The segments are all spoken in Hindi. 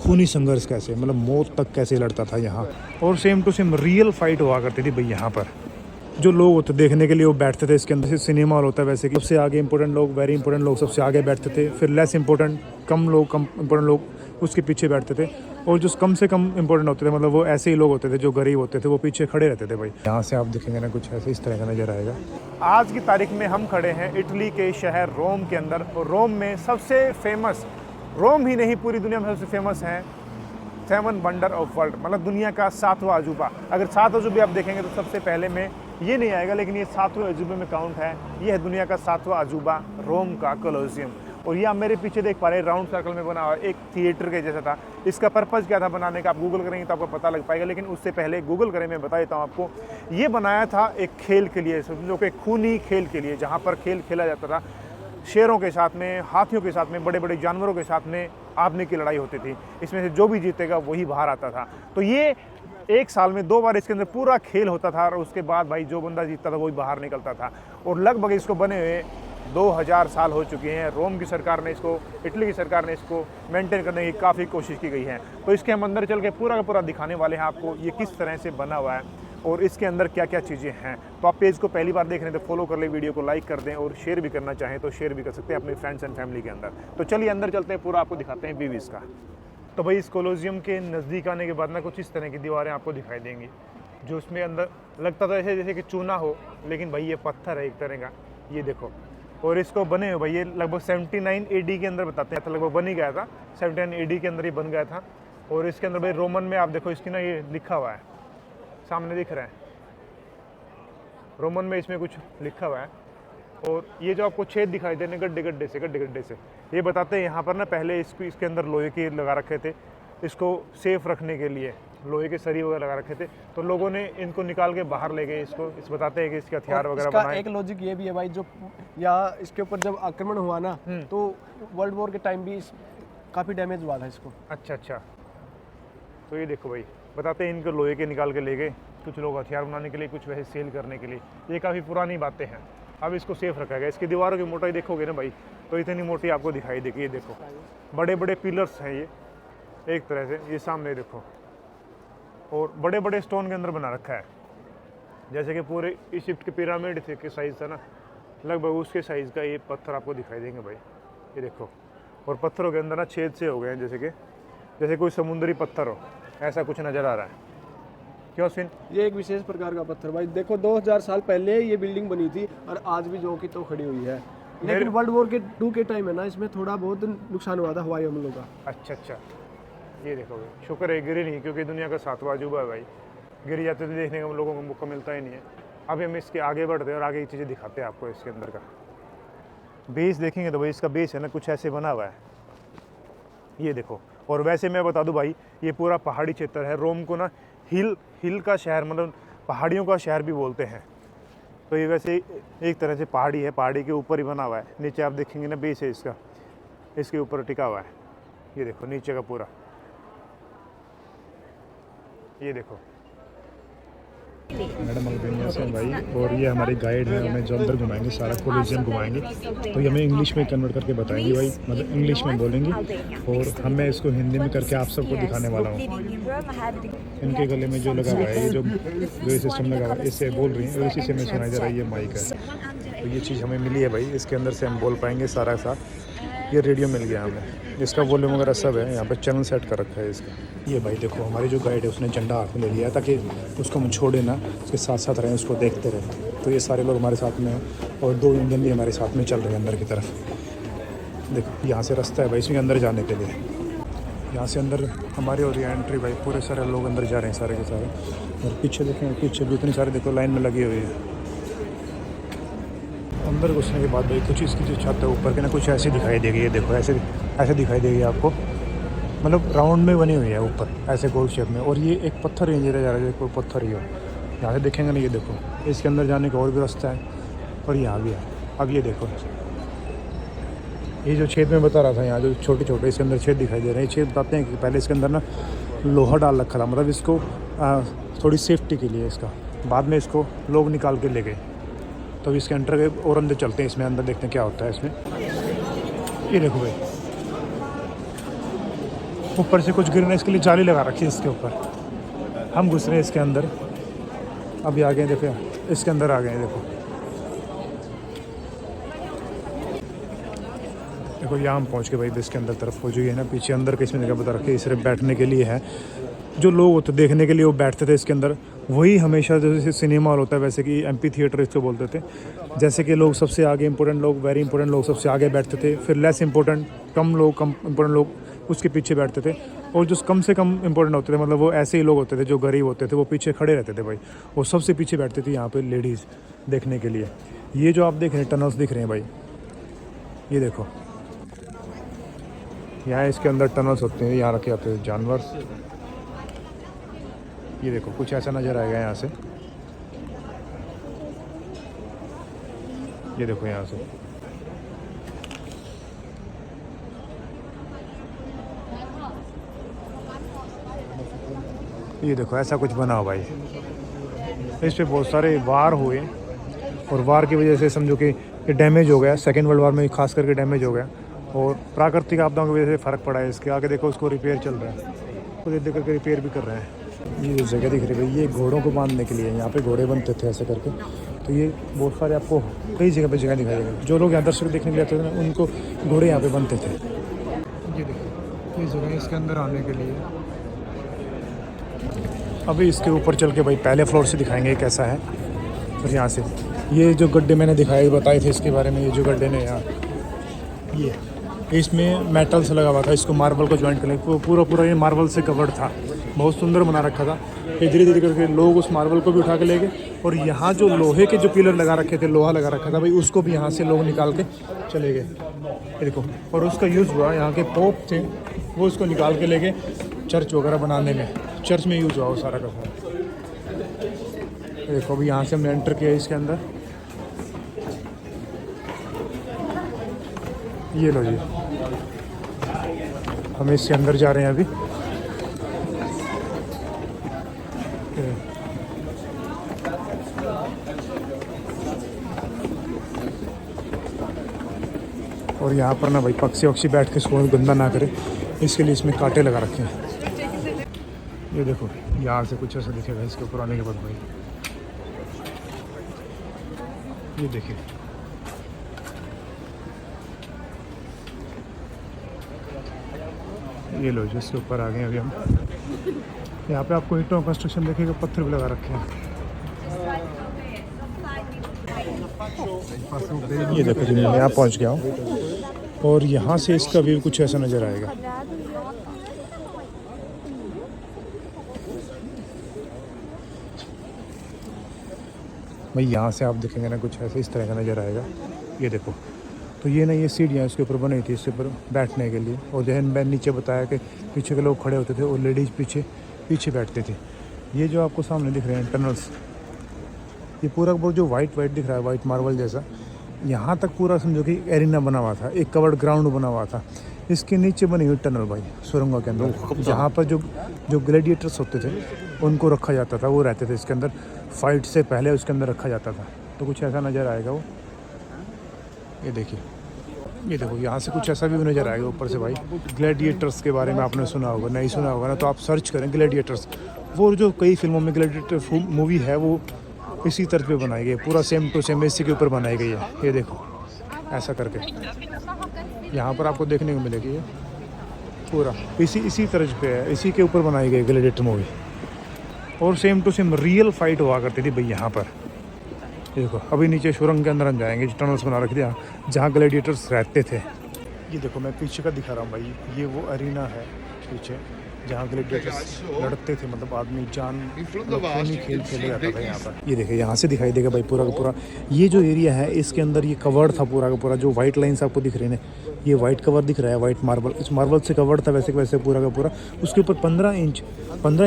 खूनी संघर्ष कैसे, मतलब मौत तक कैसे लड़ता था यहाँ। और same to same real fight हुआ करती थी भाई यहाँ पर। जो लोग होते देखने के लिए वो बैठते थे इसके अंदर। से सिनेमा हॉल होता है वैसे कि सबसे आगे इंपॉर्टेंट लोग, वेरी इंपॉर्टेंट लोग सबसे आगे बैठते थे, फिर लेस इंपॉर्टेंट कम इंपॉर्टेंट लोग उसके पीछे बैठते थे। और जो कम से कम इंपॉर्टेंट होते थे, मतलब वो ऐसे ही लोग होते थे जो गरीब होते थे, वो पीछे खड़े रहते थे भाई। यहाँ से आप देखेंगे ना कुछ ऐसे इस तरह का नज़र आएगा। आज की तारीख में हम खड़े हैं इटली के शहर रोम के अंदर। और रोम में सबसे फेमस, रोम ही नहीं पूरी दुनिया में सबसे फेमस है 7 वंडर ऑफ वर्ल्ड, मतलब दुनिया का 7वां अजूबा। अगर 7 अजूबे आप देखेंगे तो सबसे पहले में ये नहीं आएगा, लेकिन ये 7वें अजूबे में काउंट है। ये है दुनिया का 7वां अजूबा, रोम का कोलोसियम। और ये आप मेरे पीछे देख पा रहे हैं, राउंड सर्कल में बना हुआ एक थिएटर के जैसा था। इसका पर्पज़ क्या था बनाने का, आप गूगल करेंगे तो आपको पता लग पाएगा। लेकिन उससे पहले गूगल करें, मैं बता देता हूँ आपको। ये बनाया था एक खेल के लिए, समझो कि खूनी खेल के लिए, जहाँ पर खेल खेला जाता था शेरों के साथ में, हाथियों के साथ में, बड़े बड़े जानवरों के साथ में आपने की लड़ाई होती थी। इसमें से जो भी जीतेगा वही बाहर आता था। तो ये एक साल में 2 बार इसके अंदर पूरा खेल होता था। और उसके बाद भाई जो बंदा जीतता था वही बाहर निकलता था। और लगभग इसको बने हुए 2000 साल हो चुके हैं। रोम की सरकार ने इसको, इटली की सरकार ने इसको मेंटेन करने की काफ़ी कोशिश की गई है। तो इसके हम अंदर चल के पूरा का पूरा दिखाने वाले हैं आपको ये किस तरह से बना हुआ है और इसके अंदर क्या क्या चीज़ें हैं। तो आप पेज को पहली बार देख रहे हैं तो फॉलो कर ले, वीडियो को लाइक कर दें, और शेयर भी करना चाहें तो शेयर भी कर सकते हैं अपने फ्रेंड्स एंड फैमिली के अंदर। तो चलिए अंदर चलते हैं, पूरा आपको दिखाते हैं व्यू इसका। तो भाई इस कोलोसियम के नज़दीक आने के बाद ना कुछ इस तरह की दीवारें आपको दिखाई देंगी, जो उसमें अंदर लगता था ऐसे जैसे कि चूना हो, लेकिन भाई ये पत्थर है एक तरह का। ये देखो, और इसको बने हुए भाई ये लगभग 79 AD के अंदर बताते हैं, तो लगभग बन ही गया था 79 AD के अंदर ही बन गया था। और इसके अंदर भाई रोमन में आप देखो इसकी ना ये लिखा हुआ है, सामने दिख रहा है रोमन में, इसमें कुछ लिखा हुआ है। और ये जो आपको छेद दिखाई दे रहे हैं गड्ढे गड्ढे से, ये बताते हैं यहाँ पर ना पहले इसके अंदर लोहे के लगा रखे थे, इसको सेफ रखने के लिए लोहे के सरी वगैरह लगा रखे थे। तो लोगों ने इनको निकाल के बाहर ले गए इसको। इस बताते हैं कि इसके हथियार वगैरह बनाए। एक लॉजिक ये भी है भाई, जो यहाँ इसके ऊपर जब आक्रमण हुआ ना, तो वर्ल्ड वॉर के टाइम भी काफ़ी डैमेज हुआ था इसको। अच्छा, तो ये देखो भाई, बताते हैं इनको लोहे के निकाल के ले गए, कुछ लोग हथियार बनाने के लिए, कुछ वैसे सेल करने के लिए। ये काफ़ी पुरानी बातें हैं। अब इसको सेफ रखा गया। इसकी दीवारों की मोटाई देखोगे ना भाई, तो इतनी मोटी आपको दिखाई देगी। ये देखो बड़े बड़े पिलर्स हैं ये एक तरह से, ये सामने देखो, और बड़े बड़े स्टोन के अंदर बना रखा है, जैसे कि पूरे इजिप्ट के पिरामिड थे के साइज़ था ना, लगभग उसके साइज़ का ये पत्थर आपको दिखाई देंगे भाई। ये देखो, और पत्थरों के अंदर ना छेद से हो गए हैं, जैसे कोई समुद्री पत्थर हो, ऐसा कुछ नज़र आ रहा है। क्यों सिन? ये एक विशेष प्रकार का पत्थर भाई, देखो 2000 साल पहले ये बिल्डिंग बनी थी और आज भी जो की तो खड़ी हुई है। लेकिन वर्ल्ड वॉर के 2 के टाइम है ना, इसमें थोड़ा बहुत नुकसान हुआ था हवाई हमलों का। अच्छा, ये देखो भाई, शुक्र है गिरी नहीं, क्योंकि दुनिया का 7वां अजूबा है भाई। गिर जाते तो देखने का हम लोगों को मौका मिलता ही नहीं है। अभी हम इसके आगे बढ़ते हैं और आगे की चीज़ें दिखाते हैं आपको। इसके अंदर का बेस देखेंगे तो भाई इसका बेस है ना कुछ ऐसे बना हुआ है, ये देखो। और वैसे मैं बता दूं भाई, ये पूरा पहाड़ी क्षेत्र है। रोम को ना हिल का शहर, मतलब पहाड़ियों का शहर भी बोलते हैं। तो ये वैसे एक तरह से पहाड़ी है, पहाड़ी के ऊपर ही बना हुआ है। नीचे आप देखेंगे ना बेस है इसका, इसके ऊपर टिका हुआ है। ये देखो नीचे का पूरा, ये देखो। मैडम अल्बेनिया से भाई, और ये हमारी गाइड है, हमें जो अंदर घुमाएंगे सारा कोलोसियम घुमाएंगे। तो ये हमें इंग्लिश में कन्वर्ट करके बताएंगे भाई, मतलब इंग्लिश में बोलेंगे, और हमें इसको हिंदी में करके आप सबको दिखाने वाला हूँ। इनके गले में जो लगा हुआ है, ये जो सिस्टम लगा हुआ है, इससे बोल रही हैं और इसी से हमें सुनाई दे रहा है, ये माइक है। तो ये चीज़ हमें मिली है भाई, इसके अंदर से हम बोल पाएंगे सारा साथ। ये रेडियो मिल गया हमें, इसका वॉल्यूम वगैरह सब है। यहाँ पे चैनल सेट कर रखा है इसका। ये भाई देखो, हमारी जो गाइड है उसने झंडा हाथ में ले लिया ताकि उसको हम छोड़े ना, उसके साथ साथ रहें, उसको देखते रहें। तो ये सारे लोग हमारे साथ में हैं, और 2 इंजन भी हमारे साथ में चल रहे हैं अंदर की तरफ। देखो यहाँ से रास्ता है भाई इसमें अंदर जाने के लिए। यहाँ से अंदर हमारी हो रही है एंट्री भाई, पूरे सारे लोग अंदर जा रहे हैं सारे के सारे। और पीछे देखें, पीछे भी इतने सारे देखो लाइन में लगी हुई है। अंदर घुसने के बाद भाई कुछ इसकी जो छत है ऊपर के ना कुछ ऐसी दिखाई देगी। ये देखो ऐसे दिखाई देगी आपको, मतलब राउंड में बनी हुई है ऊपर ऐसे गोल शेप में। और ये एक पत्थर ही जा रहा है, कोई पत्थर ही हो। यहाँ से देखेंगे ना, ये देखो इसके अंदर जाने का और भी रास्ता है, और यहाँ भी है। अब ये देखो, ये जो छेद में बता रहा था, यहाँ जो छोटे छोटे इसके अंदर छेद दिखाई दे रहे हैं, छेद बताते हैं कि पहले इसके अंदर ना लोहा डाल रखा था, मतलब इसको थोड़ी सेफ्टी के लिए इसका। बाद में इसको लोग निकाल के ले गए। तो इसके अंदर गए और अंदर चलते हैं, इसमें अंदर देखते हैं क्या होता है इसमें। ये देखो भाई, ऊपर से कुछ गिरना, इसके लिए जाली लगा रखी है इसके ऊपर। हम घुस रहे हैं इसके अंदर, अभी आ गए, देखो इसके अंदर आ गए। देखो देखो यहाँ हम पहुँच गए भाई इसके अंदर तरफ। वो जो है ना पीछे अंदर किसी जगह बता रखी है, सिर्फ बैठने के लिए है। जो लोग होते देखने के लिए वो बैठते थे इसके अंदर, वही हमेशा जैसे सिनेमा हॉल होता है वैसे कि एमपी थिएटर इसको बोलते थे। जैसे कि लोग सबसे आगे इंपॉर्टेंट लोग, वेरी इंपॉर्टेंट लोग सबसे आगे बैठते थे, फिर लेस इंपॉर्टेंट कम इंपॉर्टेंट लोग उसके पीछे बैठते थे, और जो कम से कम इंपॉर्टेंट होते थे मतलब वो ऐसे ही लोग होते थे जो गरीब होते थे, वो पीछे खड़े रहते थे भाई। वो सबसे पीछे बैठते थे यहाँ पे लेडीज़ देखने के लिए। ये जो आप देख रहे हैं टनल्स दिख रहे हैं भाई, ये देखो यहाँ इसके अंदर टनल्स होते हैं, यहाँ रखे जाते हैं जानवर। ये देखो कुछ ऐसा नज़र आएगा यहाँ से, ये देखो यहाँ से। ये देखो ऐसा कुछ बना हो भाई। इस पे बहुत सारे वार हुए, और वार की वजह से समझो कि ये डैमेज हो गया। सेकेंड वर्ल्ड वार में खास करके डैमेज हो गया, और प्राकृतिक आपदाओं की वजह से फ़र्क पड़ा है। इसके आगे देखो उसको रिपेयर चल रहा है, खुद देख करके रिपेयर भी कर रहे हैं। ये जो जगह दिख रही है ये घोड़ों को बांधने के लिए, यहाँ पे घोड़े बनते थे ऐसे करके। तो ये बहुत सारे आपको कई जगह पे जगह दिखाई देगी। जो लोग यहाँ दर्शक देखने के लिए आते थे ना, उनको घोड़े यहाँ पे बनते थे। ये देखो ये जगह इसके अंदर आने के लिए। अभी इसके ऊपर चल के भाई पहले फ्लोर से दिखाएंगे कैसा है। और यहाँ से ये जो गड्ढे मैंने दिखाए बताए थे इसके बारे में, ये जो गड्ढे ने यहाँ ये इसमें मेटल से लगा हुआ था, इसको मार्बल को ज्वाइंट करने पूरा ये मार्बल से कवर्ड था, बहुत सुंदर बना रखा था। फिर धीरे धीरे करके लोग उस मार्बल को भी उठा के ले गए, और यहाँ जो लोहे के जो पिलर लगा रखे थे, लोहा लगा रखा था भाई, उसको भी यहाँ से लोग निकाल के चले गए। ये देखो, और उसका यूज़ हुआ, यहाँ के पोप थे वो उसको निकाल के ले गए चर्च वगैरह बनाने में, चर्च में यूज़ हुआ वो सारा का सारा। देखो अभी यहाँ से हमने एंटर किया इसके अंदर। ये लो जी, हम इसके अंदर जा रहे हैं अभी। और यहाँ पर ना भाई पक्षी वक्षी बैठ के सोच गंदा ना करे, इसके लिए इसमें कांटे लगा रखे हैं। ये देखो यहाँ से कुछ ऐसा दिखेगा इसके ऊपर आने के बाद भाई। ये देखिए ये लो जी, इसके ऊपर आ गए अभी हम। यहाँ पे आपको ईंटों कंस्ट्रक्शन देखेगा, पत्थर भी लगा रखे हैं। ये देखो जी, मैं यहाँ पहुँच गया हूँ, और यहाँ से इसका व्यू कुछ ऐसा नज़र आएगा। भाई यहाँ से आप देखेंगे ना कुछ ऐसे इस तरह का नज़र आएगा। ये देखो, तो ये ना ये सीढ़ियाँ इसके ऊपर बनी थी इसके ऊपर बैठने के लिए, और जैसे मैंने नीचे बताया कि पीछे के लोग खड़े होते थे और लेडीज़ पीछे बैठते थे। ये जो आपको सामने दिख रहे हैं टनल्स, ये पूरा जो वाइट दिख रहा है, वाइट मार्बल जैसा, यहाँ तक पूरा समझो कि एरिना बना हुआ था, एक कवर्ड ग्राउंड बना हुआ था। इसके नीचे बनी हुई टनल भाई सुरंगों के अंदर, जहाँ पर जो ग्लैडिएटर्स होते थे उनको रखा जाता था, वो रहते थे इसके अंदर, फाइट से पहले उसके अंदर रखा जाता था। तो कुछ ऐसा नज़र आएगा वो। ये देखिए, ये देखो यहाँ से कुछ ऐसा भी नज़र आएगा ऊपर से भाई। ग्लैडिएटर्स के बारे में आपने सुना होगा, नहीं सुना होगा ना तो आप सर्च करें ग्लैडिएटर्स। वो जो कई फिल्मों में ग्लैडिएटर मूवी है वो इसी तरह पे बनाई गई, पूरा सेम टू सेम इसी के ऊपर बनाई गई है। ये देखो ऐसा करके यहाँ पर आपको देखने को मिलेगी, ये पूरा इसी तरह पे है, इसी के ऊपर बनाई गई ग्लैडिएटर मूवी, और same to same real fight हुआ करती थी भाई यहाँ पर। ये देखो अभी नीचे सुरंग के अंदर हम जाएंगे, टनल्स बना रखे थे जहाँ ग्लैडिएटर्स रहते थे। ये देखो मैं पीछे का दिखा रहा हूँ भाई, ये वो अरीना है पीछे जहाँ ग्लैडिएटर्स लड़ते थे, मतलब आदमी जान खूनी खेल खेले जाता था यहाँ पर। ये देखिए यहाँ से दिखाई देगा भाई पूरा का पूरा ये जो एरिया है, इसके अंदर ये कवर्ड था पूरा का पूरा। जो वाइट लाइन्स आपको दिख रही है, ये वाइट कवर दिख रहा है, वाइट मार्बल, इस मार्बल से कवर्ड था वैसे पूरा का पूरा। उसके ऊपर 15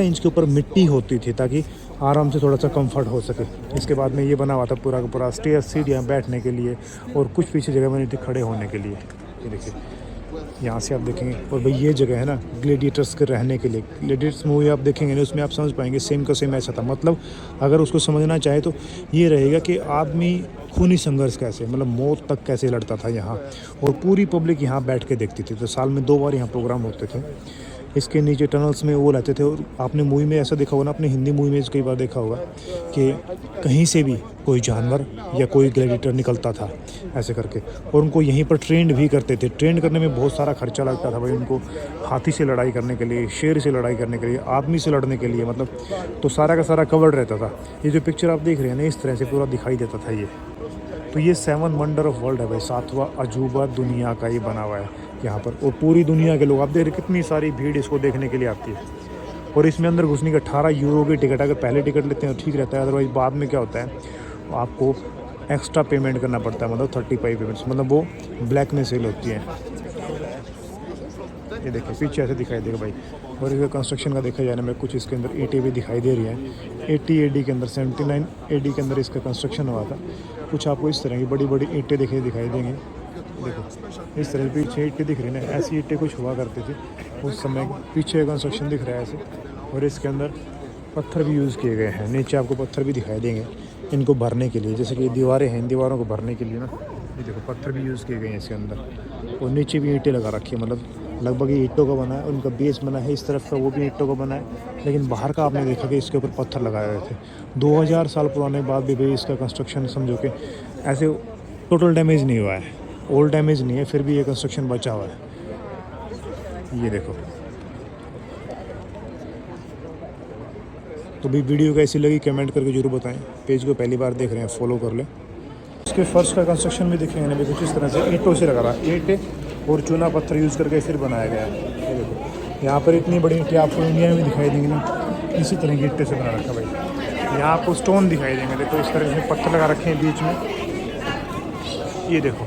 इंच के ऊपर मिट्टी होती थी ताकि आराम से थोड़ा सा कंफर्ट हो सके। इसके बाद में ये बना हुआ था पूरा का पूरा स्टेयर, सीढ़ियाँ बैठने के लिए, और कुछ पीछे जगह बनी थी खड़े होने के लिए। ये देखिए यहाँ से आप देखेंगे, और भाई ये जगह है ना ग्लैडिएटर्स के रहने के लिए। ग्लैडिएटर्स मूवी आप देखेंगे ना, उसमें आप समझ पाएंगे सेम का सेम ऐसा था। मतलब अगर उसको समझना चाहे तो ये रहेगा कि आदमी खूनी संघर्ष कैसे, मतलब मौत तक कैसे लड़ता था यहाँ, और पूरी पब्लिक यहाँ बैठ के देखती थी। तो साल में 2 बार यहाँ प्रोग्राम होते थे। इसके नीचे टनल्स में वो रहते थे। और आपने मूवी में ऐसा देखा होगा ना, अपने हिंदी मूवी में कई बार देखा होगा कि कहीं से भी कोई जानवर या कोई ग्लैडिएटर निकलता था ऐसे करके, और उनको यहीं पर ट्रेंड भी करते थे। ट्रेंड करने में बहुत सारा खर्चा लगता था भाई उनको, हाथी से लड़ाई करने के लिए, शेर से लड़ाई करने के लिए, आदमी से लड़ने के लिए, मतलब तो सारा का सारा कवर्ड रहता था। ये जो पिक्चर आप देख रहे हैं ना, इस तरह से पूरा दिखाई देता था ये। तो ये 7 वंडर ऑफ वर्ल्ड है भाई, 7वां अजूबा दुनिया का ये बना हुआ है यहाँ पर। और पूरी दुनिया के लोग, आप देख रहे कितनी सारी भीड़ इसको देखने के लिए आती है। और इसमें अंदर घुसने का 18 यूरो की टिकट, अगर पहले टिकट लेते हैं तो ठीक रहता है, अदरवाइज़ बाद में क्या होता है आपको एक्स्ट्रा पेमेंट करना पड़ता है, मतलब 35 पेमेंट्स, मतलब वो ब्लैक में सेल होती है। ये देखिए पीछे ऐसे दिखाई देगा भाई। और इसका कंस्ट्रक्शन का देखा जाए ना, मैं कुछ इसके अंदर ईंटें भी दिखाई दे रही हैं। 80 AD के अंदर, 79 AD के अंदर इसका कंस्ट्रक्शन हुआ था। कुछ आपको इस तरह की बड़ी बड़ी ईंटें दिखाई देंगी। देखो इस तरह पीछे ईंटें दिख रही हैं, ऐसी ईंटें कुछ हुआ करती थी उस समय। पीछे कंस्ट्रक्शन दिख रहा है ऐसे, और इसके अंदर पत्थर भी यूज़ किए गए हैं। नीचे आपको पत्थर भी दिखाई देंगे इनको भरने के लिए, जैसे कि दीवारें हैं, इन दीवारों को भरने के लिए ना ये देखो पत्थर भी यूज़ किए गए हैं इसके अंदर। और नीचे भी ईंटें लगा रखी है, मतलब लगभग ये ईंटों का बना है। उनका बेस बना है इस तरफ का, वो भी ईंटों का बना है, लेकिन बाहर का आपने देखा कि इसके ऊपर पत्थर लगाए हुए थे। 2000 साल पुराने बाद भी भाई इसका कंस्ट्रक्शन समझो कि ऐसे टोटल डैमेज नहीं हुआ है, ओल्ड डैमेज नहीं है, फिर भी ये कंस्ट्रक्शन बचा हुआ है। ये देखो। तो भी वीडियो कैसी लगी कमेंट करके जरूर बताएं। पेज को पहली बार देख रहे हैं फॉलो कर लें। इसके फर्श का कंस्ट्रक्शन भी दिखेंगे ना, कुछ इस तरह से ईंटों से लगा रहा है, ईंट और चूना पत्थर यूज़ करके फिर बनाया गया है। ये देखो यहाँ पर इतनी बड़ी ईंटें आपको इंडिया में भी दिखाई देंगी ना, इसी तरह की ईंटें से बना रखा भाई। यहाँ आपको स्टोन दिखाई देंगे, देखो इस तरह से पत्थर लगा रखे हैं बीच में। ये देखो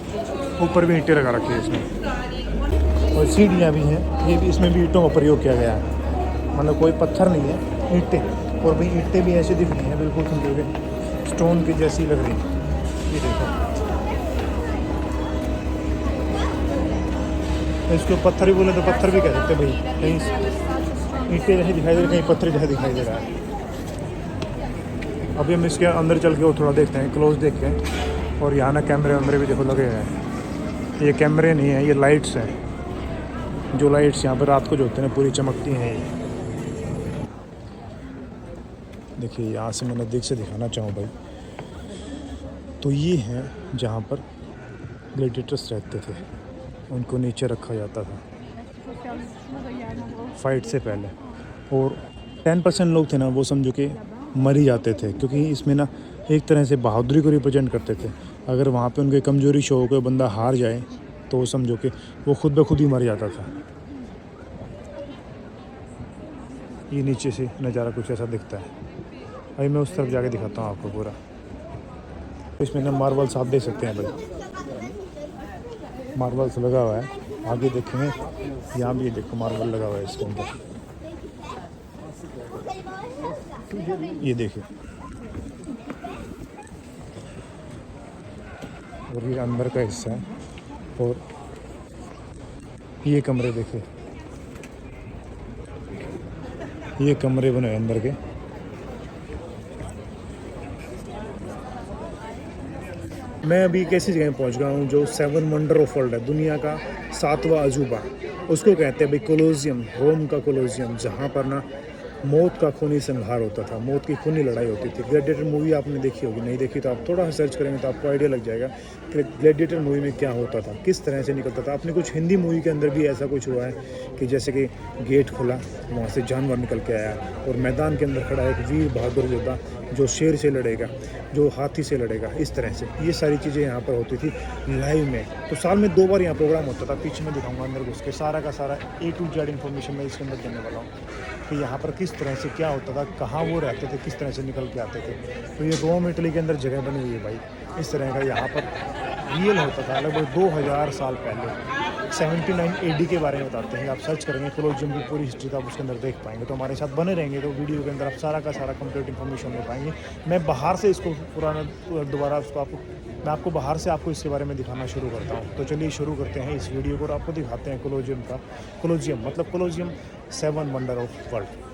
ऊपर भी ईंटें लगा रखी है इसमें, और सीढ़ियाँ भी हैं, ये भी इसमें भी ईंटों का प्रयोग किया गया है, मतलब कोई पत्थर नहीं है, ईंटें। और भाई ईंटें भी ऐसे दिख रही हैं बिल्कुल समझोगे स्टोन की जैसी लग रही हैं। ये देखो इसको पत्थर भी बोले तो पत्थर भी कह सकते हैं भाई, कहीं ईंटें जैसे दिखाई दे रही, कहीं पत्थर जैसे दिखाई दे रहा है। अभी हम इसके अंदर चल के वो थोड़ा देखते हैं, क्लोज देखते हैं। और यहाँ ना कैमरे भी देखो लगे हैं। ये कैमरे नहीं हैं, ये लाइट्स हैं, जो लाइट्स यहाँ पर रात को जो होते हैं पूरी चमकती हैं। ये देखिए यहाँ से मैं नज़दीक से दिखाना चाहूँ भाई, तो ये है जहाँ पर ग्लैडिएटर्स रहते थे, उनको नीचे रखा जाता था फाइट से पहले। और 10% लोग थे ना, वो समझो कि मर ही जाते थे, क्योंकि इसमें ना एक तरह से बहादुरी को रिप्रेजेंट करते थे। अगर वहाँ पे उनके कमज़ोरी शो होकर बंदा हार जाए तो वो समझो कि वो खुद ब खुद ही मर जाता था। ये नीचे से नज़ारा कुछ ऐसा दिखता है। अभी मैं उस तरफ जाके दिखाता हूँ आपको पूरा। इसमें ना मार्बल्स आप देख सकते हैं भाई, मार्बल्स लगा हुआ है। आगे देखेंगे यहाँ भी देखो मार्बल लगा हुआ है इसके अंदर, ये देखिए। और ये अंदर का हिस्सा है, और ये कमरे देखिए, ये कमरे बने अंदर के। मैं अभी कैसी जगह पहुंच गया हूँ जो 7 वंडर ऑफ वर्ल्ड है, दुनिया का 7वां अजूबा उसको कहते हैं भाई, कोलोसियम, रोम का कोलोसियम, जहाँ पर ना मौत का खूनी संहार होता था, मौत की खूनी लड़ाई होती थी। ग्लैडिएटर मूवी आपने देखी होगी, नहीं देखी तो आप थोड़ा सा सर्च करेंगे तो आपको आइडिया लग जाएगा कि ग्लैडिएटर मूवी में क्या होता था, किस तरह से निकलता था। आपने कुछ हिंदी मूवी के अंदर भी ऐसा कुछ हुआ है कि जैसे कि गेट खुला, वहाँ से जानवर निकल के आया, और मैदान के अंदर खड़ा एक वीर बहादुर योद्धा जो शेर से लड़ेगा, जो हाथी से लड़ेगा, इस तरह से ये सारी चीज़ें यहाँ पर होती थी लाइव में। तो साल में 2 बार यहाँ प्रोग्राम होता था। पीछे मैं दिखाऊंगा अंदर घुस के सारा का सारा A to Z इन्फॉर्मेशन मैं इसके अंदर देने वाला हूँ कि यहाँ पर किस तरह से क्या होता था, कहाँ वो रहते थे, किस तरह से निकल के आते थे। तो ये रोम इटली के अंदर जगह बनी हुई है भाई, इस तरह का यहाँ पर रियल होता था लगभग 2000 साल पहले। 79 AD के बारे में बताते हैं, आप सर्च करेंगे कोलोसियम की पूरी हिस्ट्री तो आप उसके अंदर देख पाएंगे। तो हमारे साथ बने रहेंगे तो वीडियो के अंदर आप सारा का सारा कंप्लीट इन्फॉर्मेशन ले पाएंगे। मैं बाहर से इसको पुराना दोबारा उसको मैं आपको बाहर से आपको इसके बारे में दिखाना शुरू करता हूँ। तो चलिए शुरू करते हैं इस वीडियो को और आपको दिखाते हैं कोलोसियम मतलब कोलोसियम 7 वंडर ऑफ वर्ल्ड।